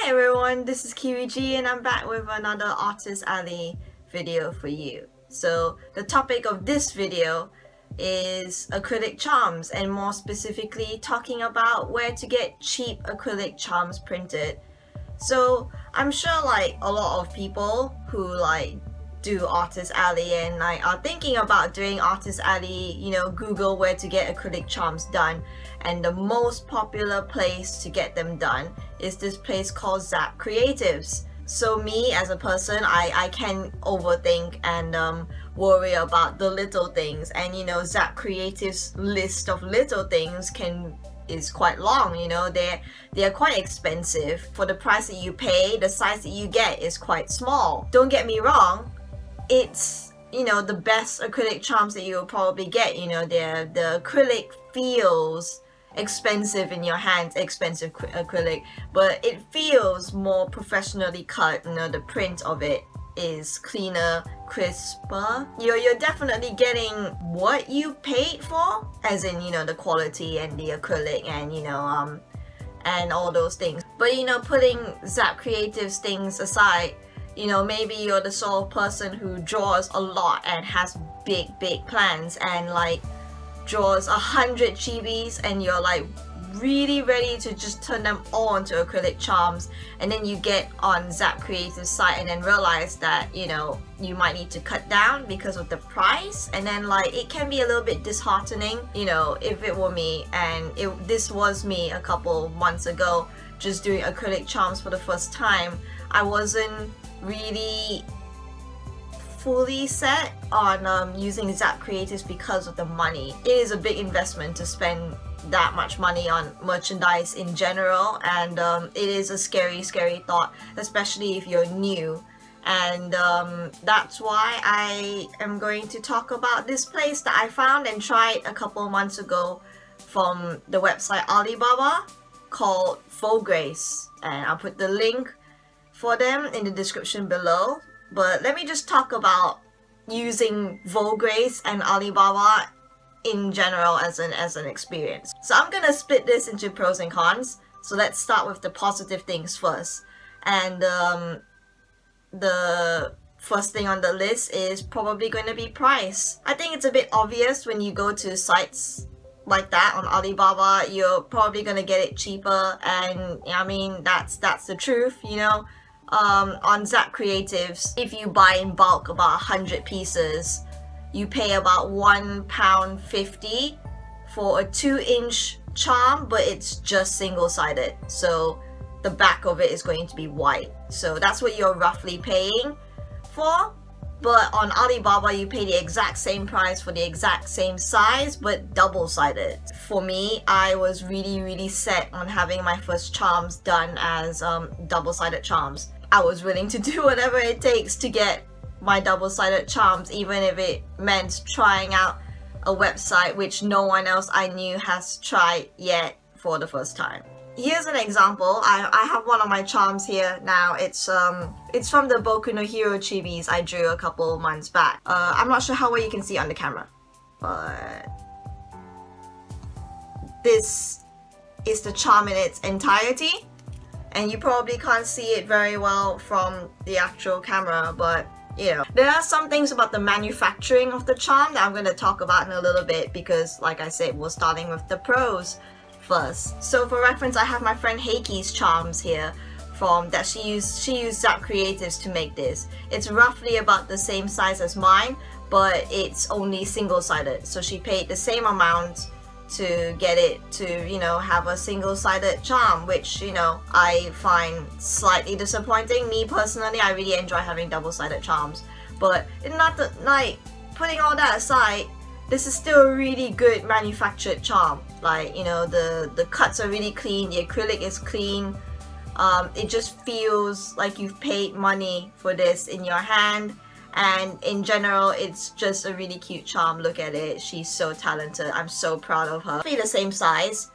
Hi everyone, this is Kiwiji and I'm back with another Artist Alley video for you. So the topic of this video is acrylic charms, and more specifically talking about where to get cheap acrylic charms printed. So I'm sure like a lot of people who do Artist Alley and are thinking about doing Artist Alley, Google where to get acrylic charms done, and the most popular place to get them done is this place called Zap Creatives. So me as a person, I can overthink and worry about the little things, and Zap Creatives list of little things is quite long. They're quite expensive. For the price that you pay, the size that you get is quite small. Don't get me wrong, it's the best acrylic charms that you'll probably get. The acrylic feels expensive in your hands, expensive acrylic, but it feels more professionally cut. The print of it is cleaner, crisper. You're definitely getting what you paid for, as in the quality and the acrylic and and all those things. But putting Zap Creatives things aside, maybe you're the sort of person who draws a lot and has big plans and draws 100 chibis, and you're really ready to just turn them all into acrylic charms, and then you get on Zap Creative's site and then realize that you might need to cut down because of the price, and then it can be a little bit disheartening. If it were me, and this was me a couple months ago, just doing acrylic charms for the first time, I wasn't really fully set on using Zap Creatives because of the money. It is a big investment to spend that much money on merchandise in general, and it is a scary thought, especially if you're new. And that's why I am going to talk about this place that I found and tried a couple months ago from the website Alibaba, called Vograce, and I'll put the link for them in the description below. But let me just talk about using Vograce and Alibaba in general as an experience. So I'm gonna split this into pros and cons. So let's start with the positive things first. And the first thing on the list is probably going to be price. I think it's a bit obvious when you go to sites like that on Alibaba, you're probably gonna get it cheaper, and I mean that's the truth. On Zap Creatives, if you buy in bulk about 100 pieces, you pay about £1.50 for a 2-inch charm, but it's just single-sided, so the back of it is going to be white. So that's what you're roughly paying for. But on Alibaba, you pay the exact same price for the exact same size, but double-sided. For me, I was really set on having my first charms done as double-sided charms. I was willing to do whatever it takes to get my double-sided charms, even if it meant trying out a website which no one else I knew has tried yet for the first time. Here's an example. I have one of my charms here now. It's from the Boku no Hero chibis I drew a couple months back. I'm not sure how well you can see on the camera, but this is the charm in its entirety, and you probably can't see it very well from the actual camera, but there are some things about the manufacturing of the charm that I'm going to talk about in a little bit, because like I said, we're starting with the pros first. So for reference, I have my friend Heiki's charms here that she used Zap Creatives to make this. It's roughly about the same size as mine, but it's only single-sided, so she paid the same amount to get it to have a single-sided charm, which I find slightly disappointing. Me personally, I really enjoy having double-sided charms, but putting all that aside, this is still a really good manufactured charm. The cuts are really clean, the acrylic is clean. It just feels like you've paid money for this in your hand, and in general, it's just a really cute charm. Look at it, she's so talented. I'm so proud of her. Be the same size,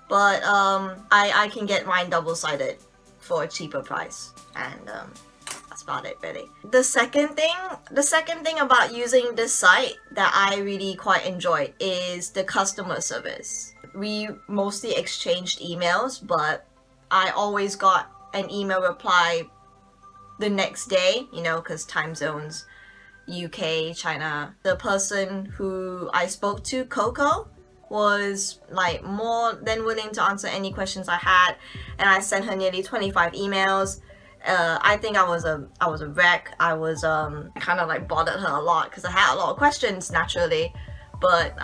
but I can get mine double-sided for a cheaper price, and that's about it really. The second thing about using this site that I really quite enjoyed is the customer service. We mostly exchanged emails, but I always got an email reply the next day, you know, because time zones, UK, China. The person who I spoke to, Coco, was like more than willing to answer any questions I had, and I sent her nearly 25 emails. I think I was a wreck. I was kind of like bothered her a lot because I had a lot of questions naturally, but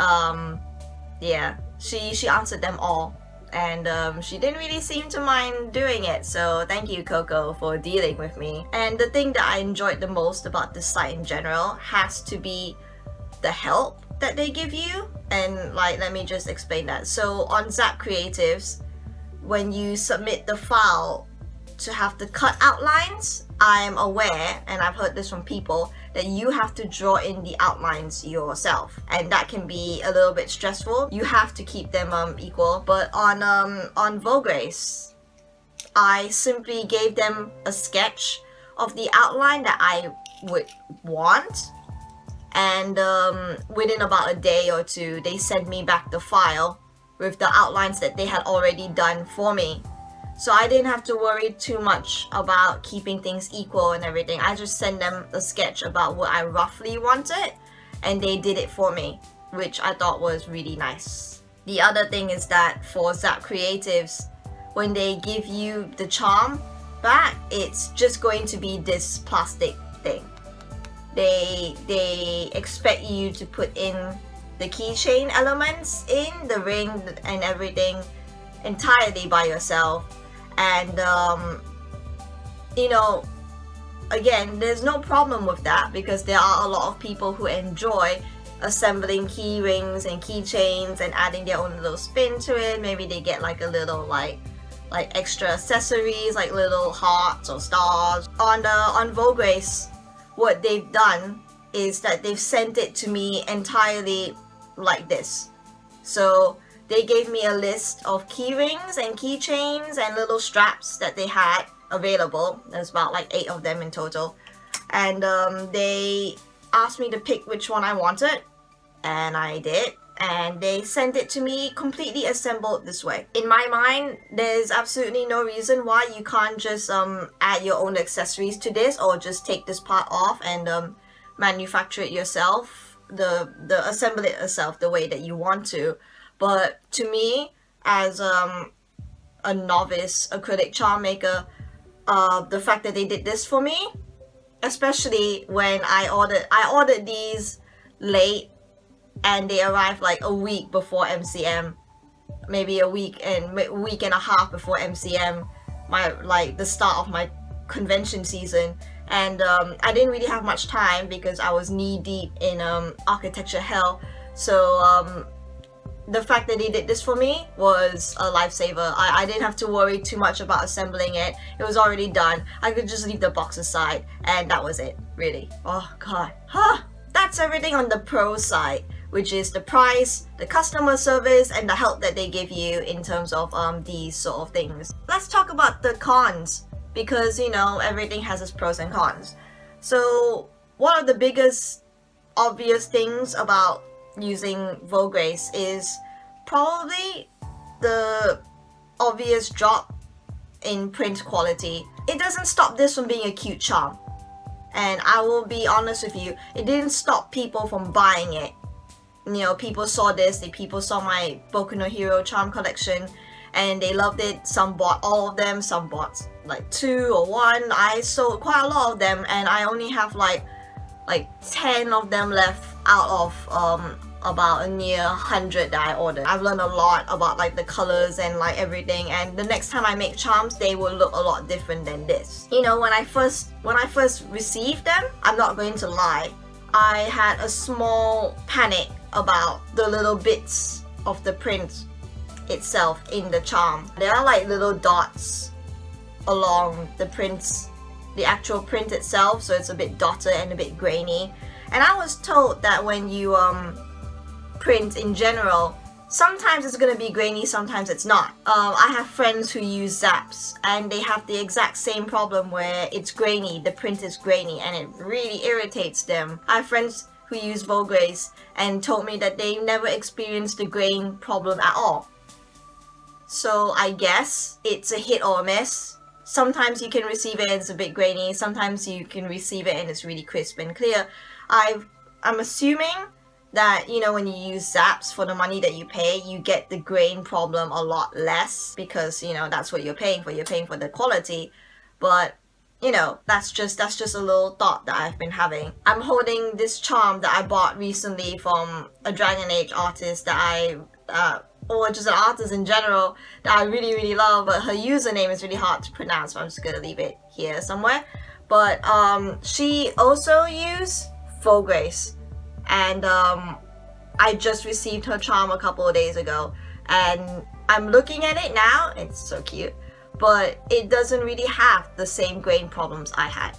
yeah, she answered them all, and she didn't really seem to mind doing it, so thank you, Coco, for dealing with me. And the thing that I enjoyed the most about this site in general has to be the help that they give you. And like, let me just explain that. So on Zap Creatives, when you submit the file to have the cut outlines, I am aware, and I've heard this from people, that you have to draw in the outlines yourself, and that can be a little bit stressful. You have to keep them equal. But on Vograce, I simply gave them a sketch of the outline that I would want, and within about a day or two, they sent me back the file with the outlines that they had already done for me. So I didn't have to worry too much about keeping things equal and everything. I just sent them a sketch about what I roughly wanted, and they did it for me, which I thought was really nice. The other thing is that for Zap Creatives, when they give you the charm back, it's just going to be this plastic thing. They expect you to put in the keychain elements in the ring and everything entirely by yourself. And you know, again, there's no problem with that because there are a lot of people who enjoy assembling key rings and keychains and adding their own little spin to it. Maybe they get like a little like extra accessories like little hearts or stars. On Vograce, what they've done is that they've sent it to me entirely like this. So they gave me a list of key rings and keychains and little straps that they had available. There's about like 8 of them in total. And they asked me to pick which one I wanted, and I did. And they sent it to me completely assembled this way. In my mind, there's absolutely no reason why you can't just add your own accessories to this, or just take this part off and manufacture it yourself, assemble it yourself the way that you want to. But to me, as a novice acrylic charm maker, the fact that they did this for me, especially when I ordered these late, and they arrived like a week before MCM, maybe a week and a half before MCM, the start of my convention season. And I didn't really have much time because I was knee deep in architecture hell. So the fact that they did this for me was a lifesaver. I didn't have to worry too much about assembling it. It was already done. I could just leave the box aside, and that was it, really. Oh god. That's everything on the pro side, which is the price, the customer service, and the help that they give you in terms of these sort of things. Let's talk about the cons, because you know, everything has its pros and cons. So one of the biggest obvious things about using Vograce is probably the obvious drop in print quality. It doesn't stop this from being a cute charm, and I will be honest with you, it didn't stop people from buying it. You know, people saw this, people saw my Boku no Hero charm collection, and they loved it. Some bought all of them, some bought like 2 or 1. I sold quite a lot of them, and I only have like 10 of them left out of about a near 100 that I ordered. I've learned a lot about like the colors and like everything, and the next time I make charms, they will look a lot different than this. You know, when I first received them, I'm not going to lie, I had a small panic about the little bits of the print itself in the charm. There are like little dots along the prints, the actual print itself, so it's a bit dotted and a bit grainy. And I was told that when you print in general, sometimes it's gonna be grainy, sometimes it's not. I have friends who use Zaps, and they have the exact same problem where it's grainy, the print is grainy, and it really irritates them. I have friends who use Vograce and told me that they never experienced the grain problem at all. So I guess it's a hit or a miss. sometimes you can receive it and it's a bit grainy, sometimes you can receive it and it's really crisp and clear. I'm assuming that, you know, when you use zaps for the money that you pay, you get the grain problem a lot less because, you know, that's what you're paying for. You're paying for the quality. But, you know, that's just a little thought that I've been having. I'm holding this charm that I bought recently from a Dragon Age artist that or just an artist in general that I really, really love, but her username is really hard to pronounce, so I'm just gonna leave it here somewhere. But she also used Volgrace, and I just received her charm a couple of days ago, and I'm looking at it now. It's so cute, but it doesn't really have the same grain problems I had.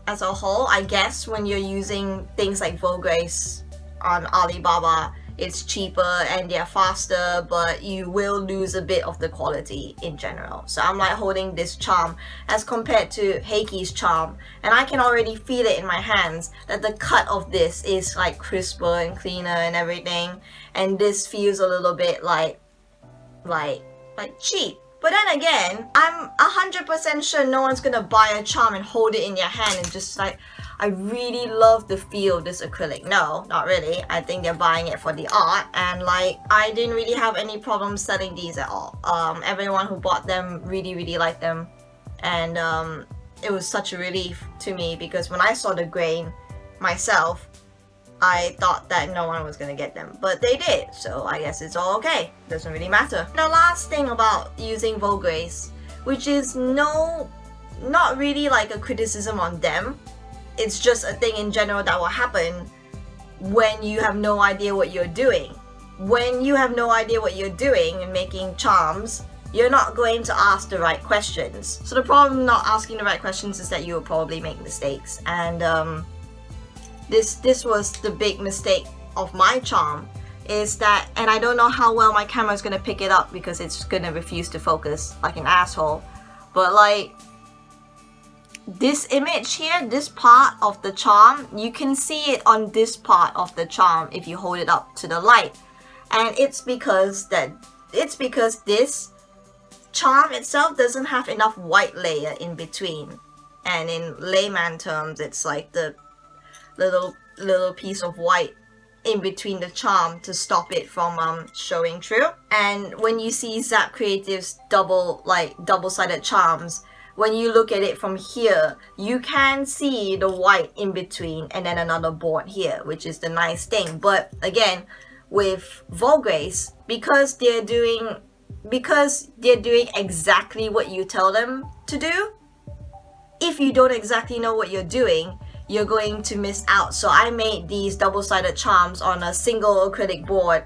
As a whole, I guess when you're using things like Volgrace on Alibaba, it's cheaper and they're faster, but you will lose a bit of the quality in general. So I'm like holding this charm as compared to Heiki's charm, and I can already feel it in my hands that the cut of this is like crisper and cleaner and everything, and this feels a little bit like cheap. But then again, I'm 100% sure no one's gonna buy a charm and hold it in your hand and just like, I really love the feel of this acrylic. No, not really. I think they're buying it for the art, and like, I didn't really have any problem selling these at all. Everyone who bought them really, really liked them, and it was such a relief to me because when I saw the grain myself, I thought that no one was gonna get them, but they did, so I guess it's all okay. Doesn't really matter. The last thing about using Volgrace, which is not really like a criticism on them, it's just a thing in general that will happen when you have no idea what you're doing. When you have no idea what you're doing and making charms, you're not going to ask the right questions. So the problem not asking the right questions is that you will probably make mistakes, and this was the big mistake of my charm, is that, and I don't know how well my camera is gonna pick it up because it's gonna refuse to focus like an asshole, but like this image here, this part of the charm, you can see it on this part of the charm if you hold it up to the light, and it's because this charm itself doesn't have enough white layer in between, and in layman terms, it's like the little piece of white in between the charm to stop it from showing through. And when you see Zap Creative's double-sided charms, when you look at it from here, you can see the white in between and then another board here, which is the nice thing. But again, with Volgrace, because they're doing exactly what you tell them to do, if you don't exactly know what you're doing, you're going to miss out. So I made these double-sided charms on a single acrylic board.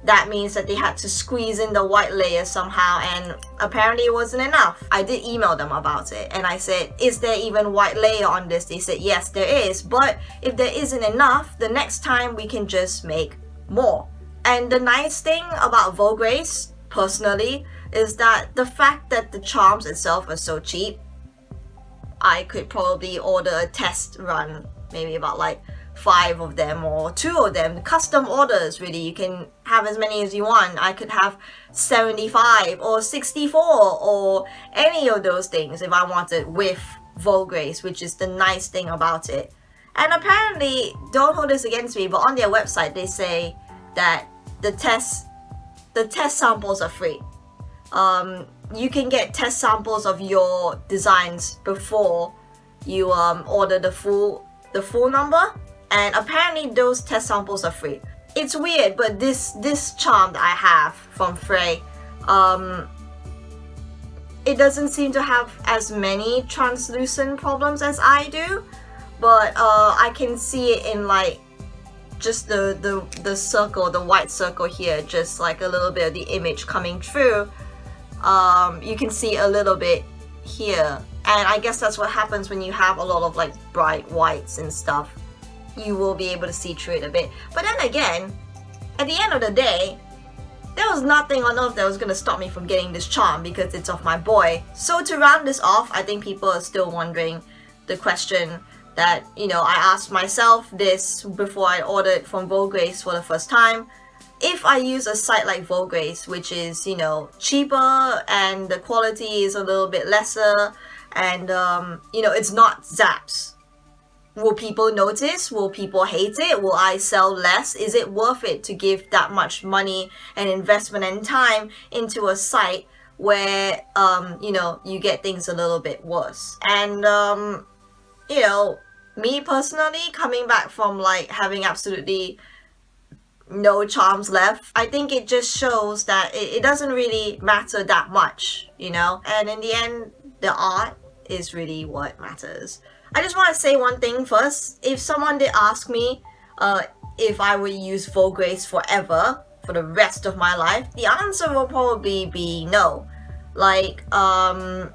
That means that they had to squeeze in the white layer somehow, and apparently it wasn't enough. I did email them about it and I said, is there even white layer on this? They said, yes, there is, but if there isn't enough, the next time we can just make more. And the nice thing about Volgrace, personally, is that the fact that the charms itself are so cheap, I could probably order a test run, maybe about like 5 of them or 2 of them. Custom orders, really. You can have as many as you want. I could have 75 or 64 or any of those things if I wanted with Volgrace, which is the nice thing about it. And apparently, don't hold this against me, but on their website they say that the test samples are free. You can get test samples of your designs before you order the full number, and apparently those test samples are free. It's weird, but this charm that I have from Frey, it doesn't seem to have as many translucent problems as I do, but I can see it in like just the circle, the white circle here, just like a little bit of the image coming through. You can see a little bit here, and I guess that's what happens when you have a lot of like bright whites and stuff. You will be able to see through it a bit. But then again, at the end of the day, there was nothing on earth that was going to stop me from getting this charm because it's of my boy. So to round this off, I think people are still wondering the question that, you know, I asked myself this before I ordered from Volgrace for the first time. if I use a site like Volgrace, which is, you know, cheaper and the quality is a little bit lesser, and you know, it's not Zaps, will people notice? Will people hate it? Will I sell less? Is it worth it to give that much money and investment and time into a site where you know, you get things a little bit worse? And you know, me personally, coming back from like having absolutely no charms left, I think it just shows that it doesn't really matter that much, you know, and in the end, the art is really what matters. I just want to say one thing first. If someone did ask me if I would use Volgrace forever, for the rest of my life, the answer will probably be no. Like, I'm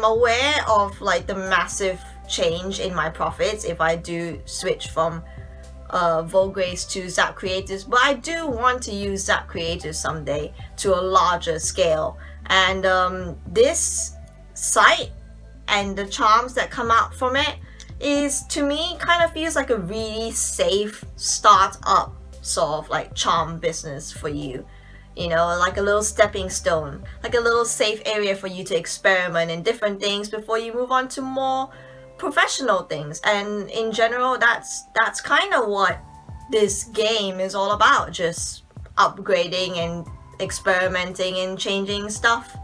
aware of like the massive change in my profits if I do switch from Volgrace to Zap Creators, but I do want to use Zap Creators someday to a larger scale. And this site and the charms that come out from it is, to me, kind of feels like a really safe start-up sort of like charm business for you. You know, like a little stepping stone, like a little safe area for you to experiment in different things before you move on to more professional things. And in general, that's kind of what this game is all about, just upgrading and experimenting and changing stuff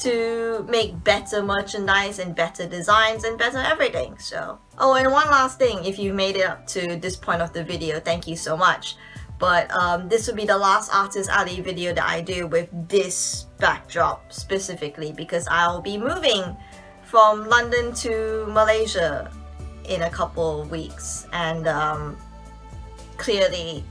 to make better merchandise and better designs and better everything. So, oh, and one last thing, if you made it up to this point of the video, thank you so much. But this will be the last Artist Alley video that I do with this backdrop specifically, because I'll be moving from London to Malaysia in a couple of weeks, and clearly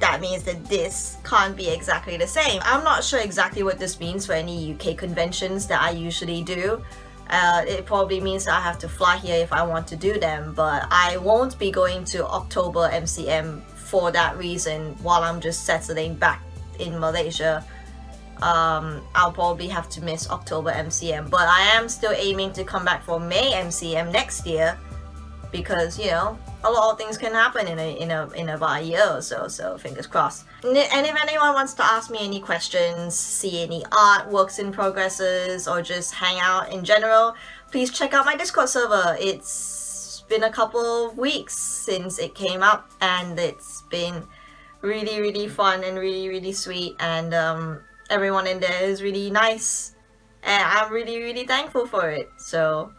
that means that this can't be exactly the same. I'm not sure exactly what this means for any UK conventions that I usually do. It probably means that I have to fly here if I want to do them, but I won't be going to October MCM for that reason while I'm just settling back in Malaysia. I'll probably have to miss October MCM, but I am still aiming to come back for May MCM next year, because, you know, a lot of things can happen in about a year or so, so fingers crossed. And if anyone wants to ask me any questions, see any art, works in progresses, or just hang out in general, please check out my Discord server. It's been a couple of weeks since it came up, and it's been really fun and really sweet, and everyone in there is really nice, and I'm really thankful for it. So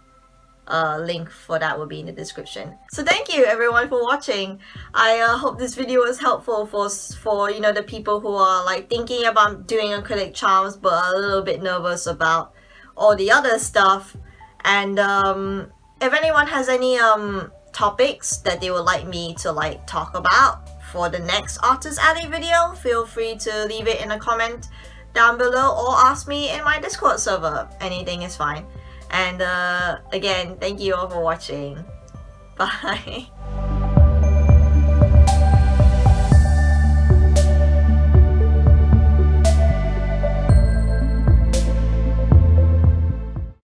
link for that will be in the description. So thank you everyone for watching. I hope this video was helpful for you know, the people who are like thinking about doing acrylic charms but are a little bit nervous about all the other stuff. And if anyone has any topics that they would like me to like talk about for the next Artist Alley video, feel free to leave it in a comment down below or ask me in my Discord server. Anything is fine. And again, thank you all for watching. Bye.